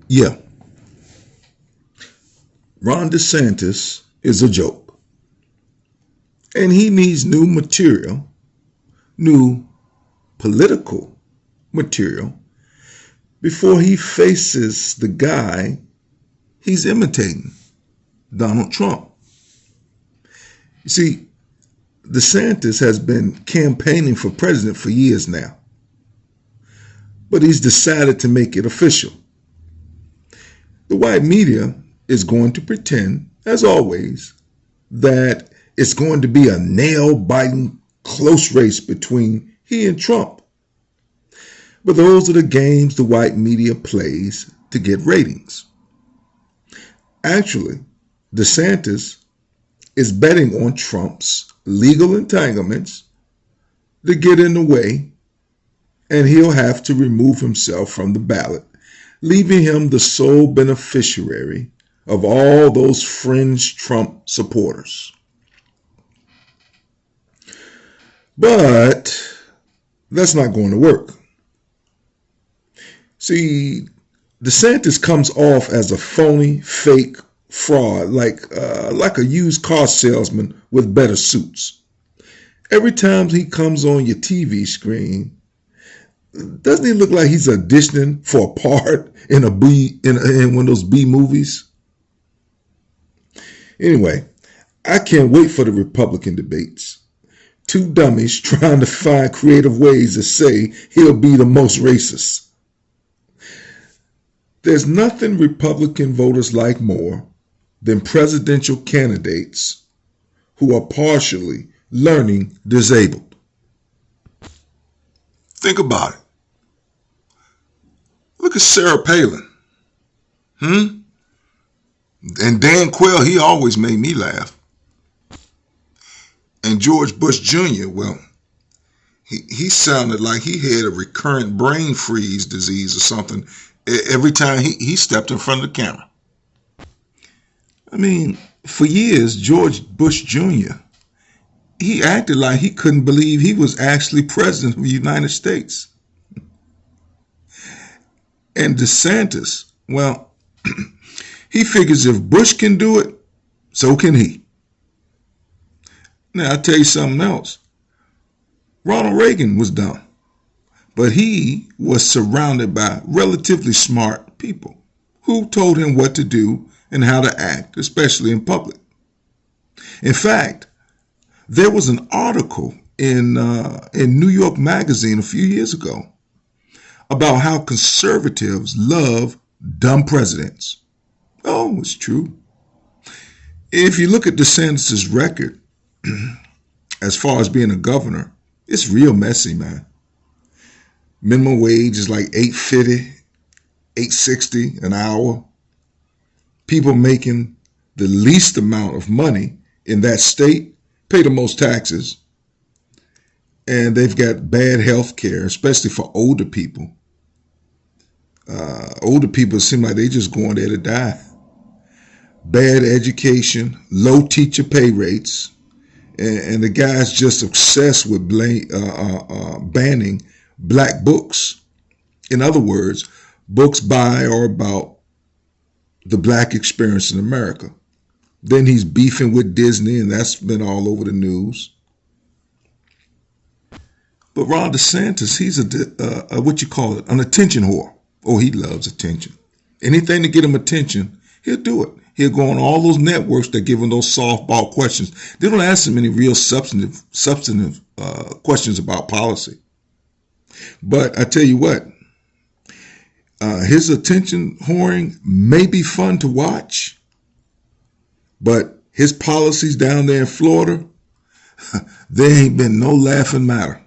Yeah, Ron DeSantis is a joke. And he needs new material, new political material, before he faces the guy he's imitating, Donald Trump. You see, DeSantis has been campaigning for president for years now, but he's decided to make it official. The white media is going to pretend, as always, that it's going to be a nail-biting close race between he and Trump. But those are the games the white media plays to get ratings. Actually, DeSantis is betting on Trump's legal entanglements to get in the way, and he'll have to remove himself from the ballot, leaving him the sole beneficiary of all those fringe Trump supporters. But that's not going to work. See, DeSantis comes off as a phony, fake fraud, like a used car salesman with better suits. Every time he comes on your TV screen, doesn't he look like he's auditioning for a part in in one of those B movies? Anyway, I can't wait for the Republican debates. Two dummies trying to find creative ways to say he'll be the most racist. There's nothing Republican voters like more than presidential candidates who are partially learning disabled. Think about it. Look at Sarah Palin. And Dan Quayle, he always made me laugh. And George Bush Jr., well, he sounded like he had a recurrent brain freeze disease or something every time he stepped in front of the camera. I mean, for years, George Bush Jr., he acted like he couldn't believe he was actually president of the United States. And DeSantis, well, he figures if Bush can do it, so can he. Now, I'll tell you something else. Ronald Reagan was dumb, but he was surrounded by relatively smart people who told him what to do and how to act, especially in public. In fact, there was an article in New York Magazine a few years ago about how conservatives love dumb presidents. Oh, it's true. If you look at DeSantis' record, as far as being a governor, it's real messy, man. Minimum wage is like $8.50, $8.60 an hour. People making the least amount of money in that state pay the most taxes. And they've got bad health care, especially for older people. Older people seem like they just going there to die. Bad education, low teacher pay rates, and the guy's just obsessed with banning black books. In other words, books by or about the black experience in America. Then he's beefing with Disney, and that's been all over the news. But Ron DeSantis, he's an attention whore. Oh, he loves attention. Anything to get him attention, he'll do it. He'll go on all those networks that give him those softball questions. They don't ask him any real substantive questions about policy. But I tell you what, his attention whoring may be fun to watch, but his policies down there in Florida, there ain't been no laughing matter.